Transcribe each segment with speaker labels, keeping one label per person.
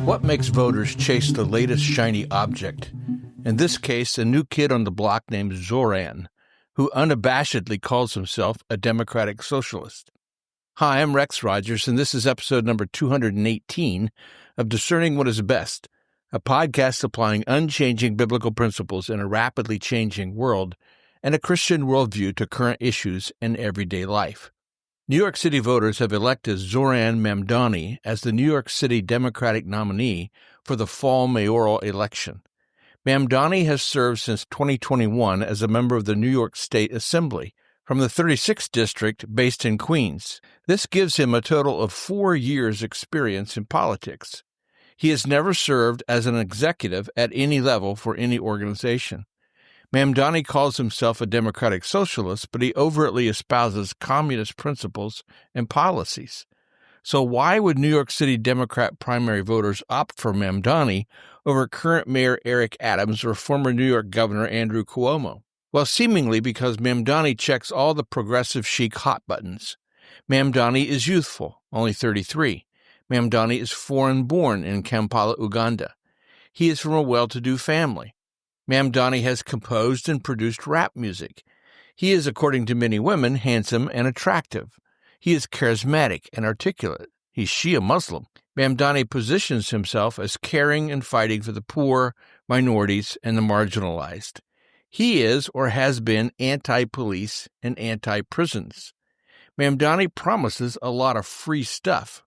Speaker 1: What makes voters chase the latest shiny object? In this case, a new kid on the block named Zohran, who unabashedly calls himself a democratic socialist. Hi, I'm Rex Rogers, and this is episode number 218 of Discerning What is Best, a podcast applying unchanging biblical principles in a rapidly changing world and a Christian worldview to current issues in everyday life. New York City voters have elected Zohran Mamdani as the New York City Democratic nominee for the fall mayoral election. Mamdani has served since 2021 as a member of the New York State Assembly from the 36th District based in Queens. This gives him a total of 4 years' experience in politics. He has never served as an executive at any level for any organization. Mamdani calls himself a democratic socialist, but he overtly espouses communist principles and policies. So why would New York City Democrat primary voters opt for Mamdani over current Mayor Eric Adams or former New York Governor Andrew Cuomo? Well, seemingly because Mamdani checks all the progressive chic hot buttons. Mamdani is youthful, only 33. Mamdani is foreign-born in Kampala, Uganda. He is from a well-to-do family. Mamdani has composed and produced rap music. He is, according to many women, handsome and attractive. He is charismatic and articulate. He's Shia Muslim. Mamdani positions himself as caring and fighting for the poor, minorities, and the marginalized. He is or has been anti-police and anti-prisons. Mamdani promises a lot of free stuff.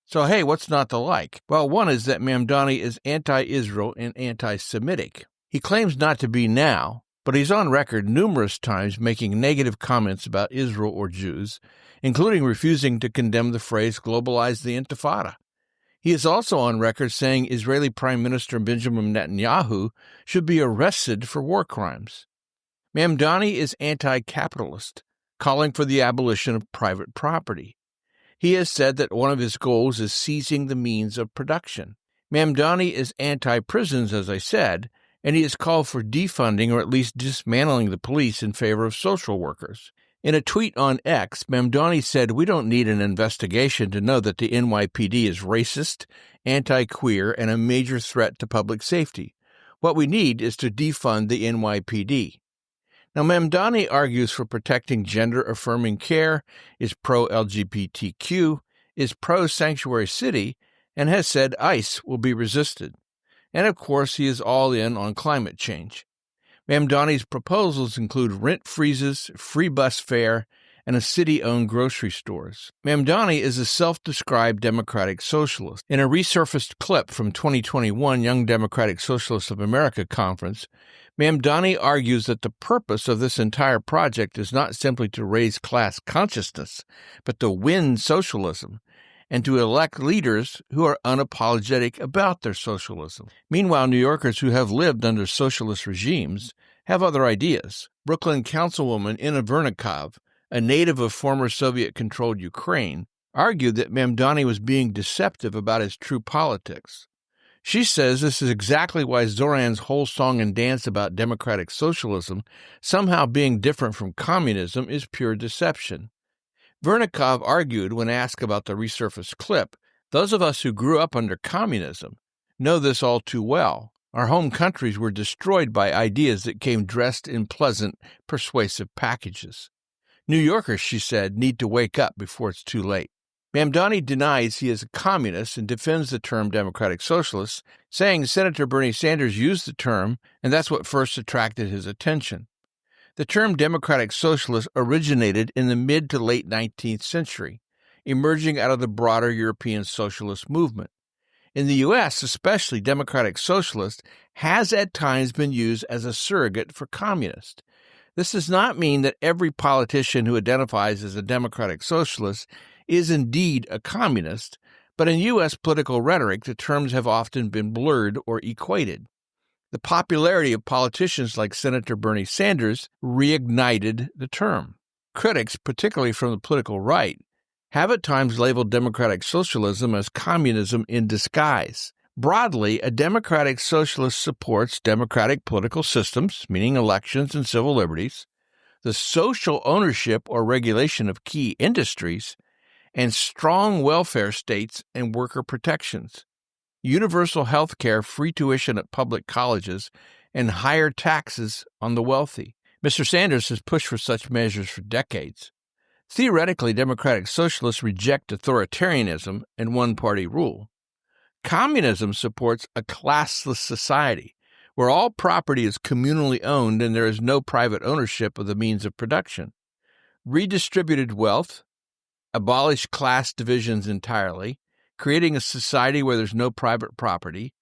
Speaker 1: So, hey, what's not to like? Well, one is that Mamdani is anti-Israel and anti-Semitic. He claims not to be now, but he's on record numerous times making negative comments about Israel or Jews, including refusing to condemn the phrase globalize the Intifada. He is also on record saying Israeli Prime Minister Benjamin Netanyahu should be arrested for war crimes. Mamdani is anti-capitalist, calling for the abolition of private property. He has said that one of his goals is seizing the means of production. Mamdani is anti-prisons, as I said, and he has called for defunding or at least dismantling the police in favor of social workers. In a tweet on X, Mamdani said, "We don't need an investigation to know that the NYPD is racist, anti-queer, and a major threat to public safety. What we need is to defund the NYPD." Now, Mamdani argues for protecting gender-affirming care, is pro-LGBTQ, is pro-sanctuary city, and has said ICE will be resisted. And, of course, he is all in on climate change. Mamdani's proposals include rent freezes, free bus fare, and a city-owned grocery stores. Mamdani is a self-described democratic socialist. In a resurfaced clip from 2021 Young Democratic Socialists of America conference, Mamdani argues that the purpose of this entire project is not simply to raise class consciousness, but to win socialism, and to elect leaders who are unapologetic about their socialism. Meanwhile, New Yorkers who have lived under socialist regimes have other ideas. Brooklyn Councilwoman Inna Vernikov, a native of former Soviet-controlled Ukraine, argued that Mamdani was being deceptive about his true politics. She says this is exactly why Zohran's whole song and dance about democratic socialism somehow being different from communism is pure deception. Vernikov argued when asked about the resurfaced clip, "Those of us who grew up under communism know this all too well. Our home countries were destroyed by ideas that came dressed in pleasant, persuasive packages. New Yorkers," she said, "need to wake up before it's too late." Mamdani denies he is a communist and defends the term democratic socialist, saying Senator Bernie Sanders used the term, and that's what first attracted his attention. The term democratic socialist originated in the mid to late 19th century, emerging out of the broader European socialist movement. In the U.S., especially, democratic socialist has at times been used as a surrogate for communist. This does not mean that every politician who identifies as a democratic socialist is indeed a communist, but in U.S. political rhetoric, the terms have often been blurred or equated. The popularity of politicians like Senator Bernie Sanders reignited the term. Critics, particularly from the political right, have at times labeled democratic socialism as communism in disguise. Broadly, a democratic socialist supports democratic political systems, meaning elections and civil liberties, the social ownership or regulation of key industries, and strong welfare states and worker protections. universal health care, free tuition at public colleges, and higher taxes on the wealthy. Mr. Sanders has pushed for such measures for decades. Theoretically, democratic socialists reject authoritarianism and one-party rule. Communism supports a classless society where all property is communally owned and there is no private ownership of the means of production. Redistributed wealth, abolish class divisions entirely, creating a society where there's no private property,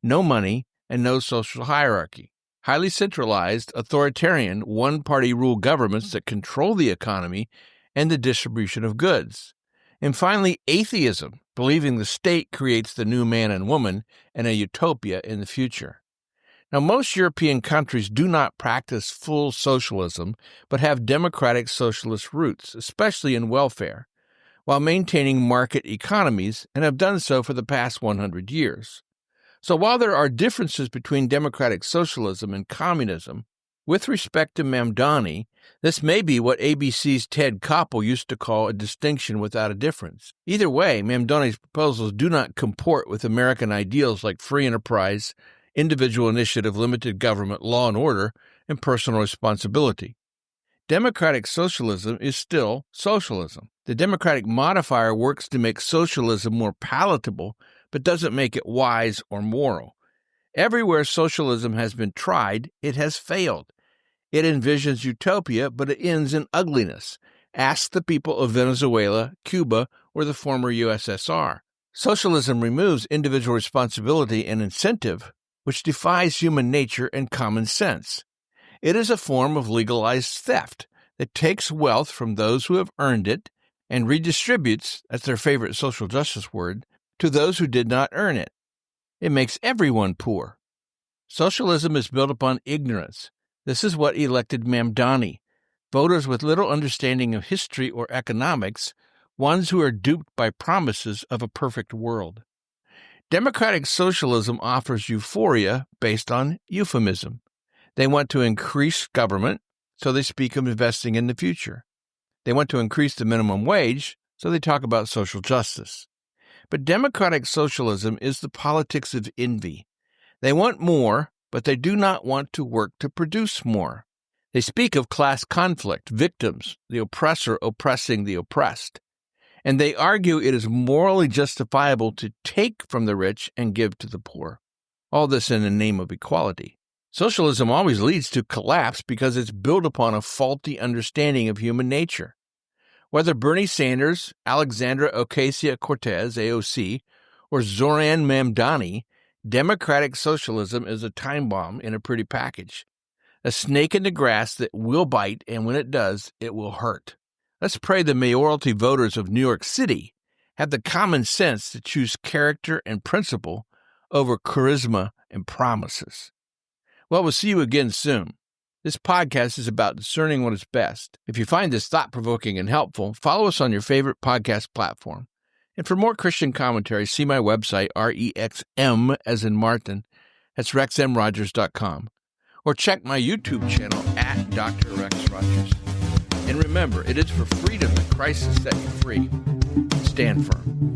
Speaker 1: no money, and no social hierarchy. Highly centralized, authoritarian, one-party rule governments that control the economy and the distribution of goods. And finally, atheism, believing the state creates the new man and woman and a utopia in the future. Now, most European countries do not practice full socialism, but have democratic socialist roots, especially in welfare, while maintaining market economies, and have done so for the past 100 years. So while there are differences between democratic socialism and communism, with respect to Mamdani, this may be what ABC's Ted Koppel used to call a distinction without a difference. Either way, Mamdani's proposals do not comport with American ideals like free enterprise, individual initiative, limited government, law and order, and personal responsibility. Democratic socialism is still socialism. The democratic modifier works to make socialism more palatable, but doesn't make it wise or moral. Everywhere socialism has been tried, it has failed. It envisions utopia, but it ends in ugliness. Ask the people of Venezuela, Cuba, or the former USSR. Socialism removes individual responsibility and incentive, which defies human nature and common sense. It is a form of legalized theft that takes wealth from those who have earned it and redistributes, that's their favorite social justice word, to those who did not earn it. It makes everyone poor. Socialism is built upon ignorance. This is what elected Mamdani, voters with little understanding of history or economics, ones who are duped by promises of a perfect world. Democratic socialism offers euphoria based on euphemism. They want to increase government, so they speak of investing in the future. They want to increase the minimum wage, so they talk about social justice. But democratic socialism is the politics of envy. They want more, but they do not want to work to produce more. They speak of class conflict, victims, the oppressor oppressing the oppressed. And they argue it is morally justifiable to take from the rich and give to the poor. All this in the name of equality. Socialism always leads to collapse because it's built upon a faulty understanding of human nature. Whether Bernie Sanders, Alexandra Ocasio-Cortez, AOC, or Zohran Mamdani, democratic socialism is a time bomb in a pretty package. A snake in the grass that will bite, and when it does, it will hurt. Let's pray the mayoralty voters of New York City have the common sense to choose character and principle over charisma and promises. Well, we'll see you again soon. This podcast is about discerning what is best. If you find this thought-provoking and helpful, follow us on your favorite podcast platform. And for more Christian commentary, see my website, REXM, as in Martin. That's rexmrogers.com. Or check my YouTube channel at Dr. Rex Rogers. And remember, it is for freedom that Christ has set you free. Stand firm.